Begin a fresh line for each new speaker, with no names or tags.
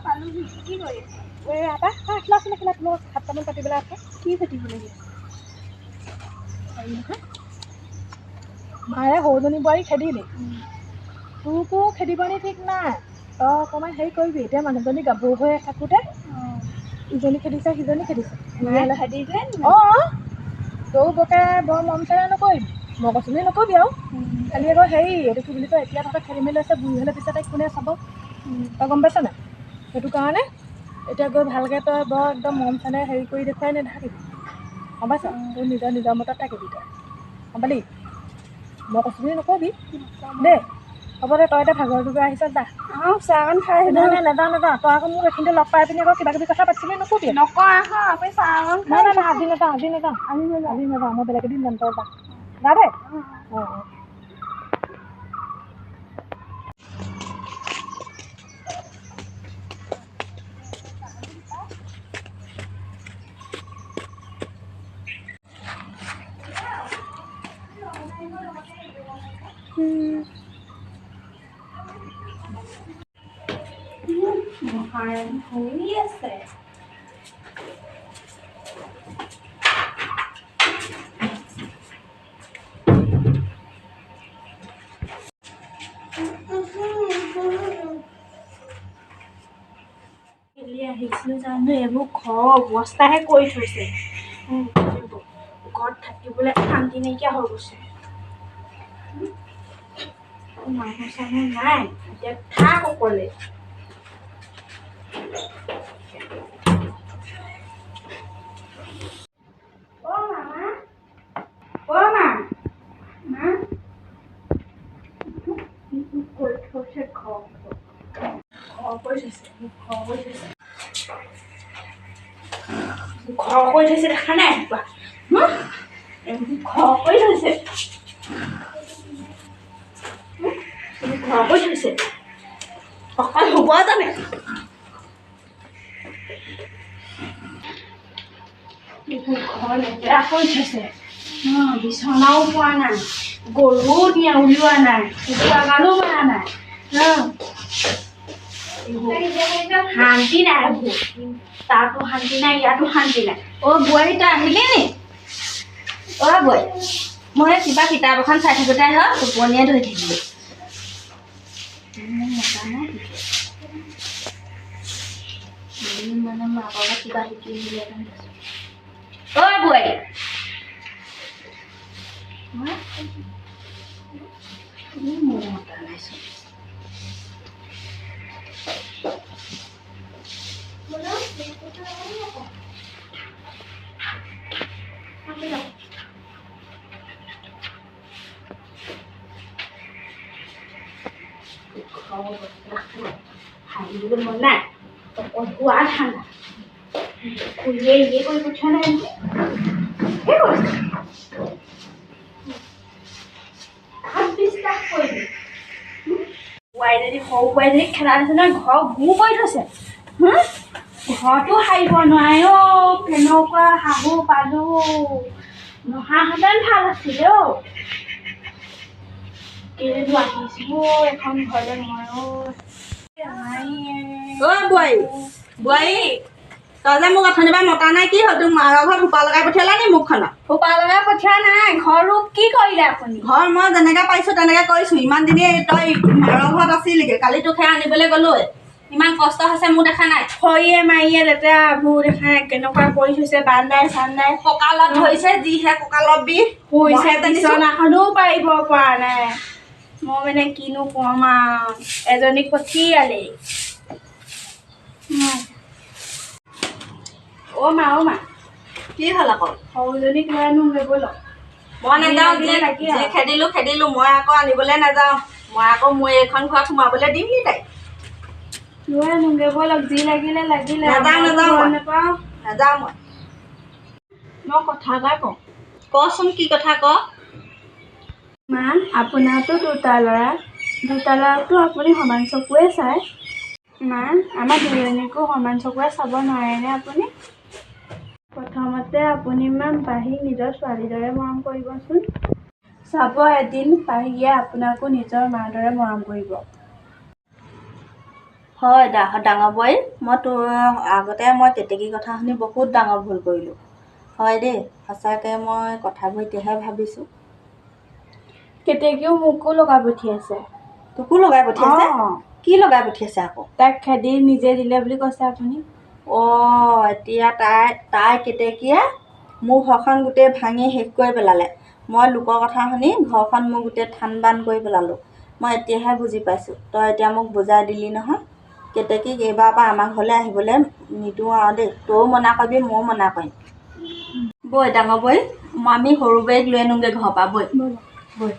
পালোহি কি কৰি
এটা খেলাচোন খেলা তোমাৰ সাতটামান পাতিবলৈ আছে
কি পাতিবলগীয়া
হেৰি নহয় মায়ে সৰুজনী বোৱাৰী খেদিলে তোকো খেদিব নি ঠিক নাই তই অকণমান হেৰি কৰিবি এতিয়া মানুহজনী গাভৰু হৈ থাকোঁতে ইজনী খেদিছে সিজনী খেদিছে অঁ তৌ বকে বৰ মৰম চেৰা নকৰিবি মই কৈছোঁ বুলি নকবি আৰু খালি আকৌ হেৰি এইটো কি বুলি কয় এতিয়া তহঁতে খেলি মেলি আছে বুঢ়ী হ'লে পিছতে কোনে চাব তই গম পাইছ নাই সেইটো কাৰণে এতিয়া গৈ ভালকৈ তই বৰ একদম মৰম চেনেহ হেৰি কৰি দেখুৱাই নাথাকিবি গম পাইছ তোৰ নিজৰ মতত থাকিবি তই গম পালি মই কৈছোঁ বুলি নকবি দেই হ'ব দে তই এতিয়া ভাগৰ জোগৰ আহিছ যা
চাহকণ খাই
নাযাওঁ তই আকৌ মোক এইখিনিতে লগ পাই পিনি আকৌ কিবা কিবি কথা পাতিছিলি নকবি
নকওঁ আহা আপুনি চাহকণ
নাই আজি নাযাওঁ মই বেলেগ এদিন যাম তই যা দেই অঁ
শুই আছে আহিছিলো জানো এইবোৰ ঘৰৰ অৱস্থাহে কৰি থৈছে ঘৰত থাকিবলৈ শান্তি নাইকিয়া হৈ গৈছে মানুহ চানুহ নাই এতিয়া থাক অকলে ঘৰ কৰি থৈছে দেখা নাই ঘৰ কৰি থৈছে ঘৰ কৰি থৈছে অকল হ'ব জানে ঘৰ লেতেৰা কৰি থৈছে বিচনাও পোৱা নাই গৰুও দিয়া উলিওৱা নাই বাগানো কৰা নাই শান্তি নাই তাতো শান্তি নাই ইয়াতো শান্তি নাই বোৱাৰী তই আহিলি নি বোৱাৰী মই কিবা কিতাপ এখন চাই থাকোঁতে টোপনিয়ে ধৰি থাকিলো মানে মাকৰ কিবা শিকি বোৱাৰী মতা নাইছো মন নাই ঠাণ্ডা খুৰীয়ে ইয়ে কৰি পঠিওৱা নাই বোৱাৰীজনী সৰু বোৱাৰীজনী খেলা নিচিনা ঘৰ গু কৰি থৈছে ঘৰতো সাৰিব নোৱাৰে কেনেকুৱা শাহু পালো নহাহেঁতেন ভাল আছিলে কেলেনো আহিছো এখন ঘৰলৈ বোৱাৰী তই যে মোক অথনিৰ পৰা মতা নাই কি হ'ল তোক মাৰৰ ঘৰত সোপা লগাই পঠিয়ালা নি মুখখনত সোপা লগাই পঠিওৱা নাই ঘৰটো কি কৰিলে আপুনি ঘৰ মই যেনেকৈ পাৰিছোঁ তেনেকৈ কৰিছোঁ ইমান দিনেই তই মাৰৰ ঘৰত আছিলিগৈ কালি তোক সেয়া আনিবলৈ গ'লো ইমান কষ্ট হৈছে মোৰ দেখা নাই খৰিয়ে মাৰিয়ে লেতেৰা মোৰ দেখা নাই কেনেকুৱা কৰি থৈছে বান্দাই চান্দাই কঁকালত ধৰিছে যিহে কঁকালত বিষ শুইছে বিচনাখনো পাৰিব পৰা নাই মই মানে কিনো কম আৰু এজনীক পঠিয়ালে মা কি হ'ল আকৌ সৰুজনীক লৈ আনো ব'লক মই নাযাওঁ যি খেদিলোঁ মই আকৌ আনিবলৈ নাযাওঁ মই আকৌ মোৰ এইখন ঘৰত সোমাবলৈ দিম নি তাইক লৈ আনোগৈ ব'লক যি লাগিলে নাযাওঁ মই কথা এটা কওঁ কচোন কি কথা ক মা আপোনাৰতো দুটা ল'ৰাটো আপুনি সমান চকুৱে চায় মা আমাৰ দুজনীকো সমান চকুৱে চাব নোৱাৰেনে আপুনি প্ৰথমতে আপুনি ইমান পাহিক নিজৰ ছোৱালীৰ দৰে মৰম কৰিবচোন চাব এদিন পাহিয়ে আপোনাকো নিজৰ মাৰ দৰে মৰম কৰিব হয় ডাঙৰ বোৱাৰী, মই তোৰ আগতে মই কেতেকীৰ কথা শুনি বহুত ডাঙৰ ভুল কৰিলোঁ। হয় দেই, সঁচাকৈ মই কথাবোৰ এতিয়াহে ভাবিছোঁ।
কেতেকীও মোকো লগাই পঠিয়াইছে।
তোকো লগাই পঠিয়াইছে? কি লগাই পঠিয়াইছে আকৌ?
তাইক খেদি নিজে দিলে বুলি কৈছে আপুনি।
অঁ, এতিয়া তাই কেতেকীয়ে মোৰ ঘৰখন গোটেই ভাঙি শেষ কৰি পেলালে। মই লোকৰ কথা শুনি ঘৰখন মোৰ গোটেই থান বান কৰি পেলালোঁ। মই এতিয়াহে বুজি পাইছোঁ। তই এতিয়া মোক বুজাই দিলি নহয়। কেতেকীক এইবাৰৰ পৰা আমাৰ ঘৰলৈ আহিবলৈ নিদিওঁ আৰু দেই। তইও মনা কৰিবি, ময়ো মনা কৰিম। বৈ ডাঙৰ বৈ, আমি সৰু বোৱাৰীক লৈ আনোগৈ ঘৰৰ পৰা, বৈ বৈ।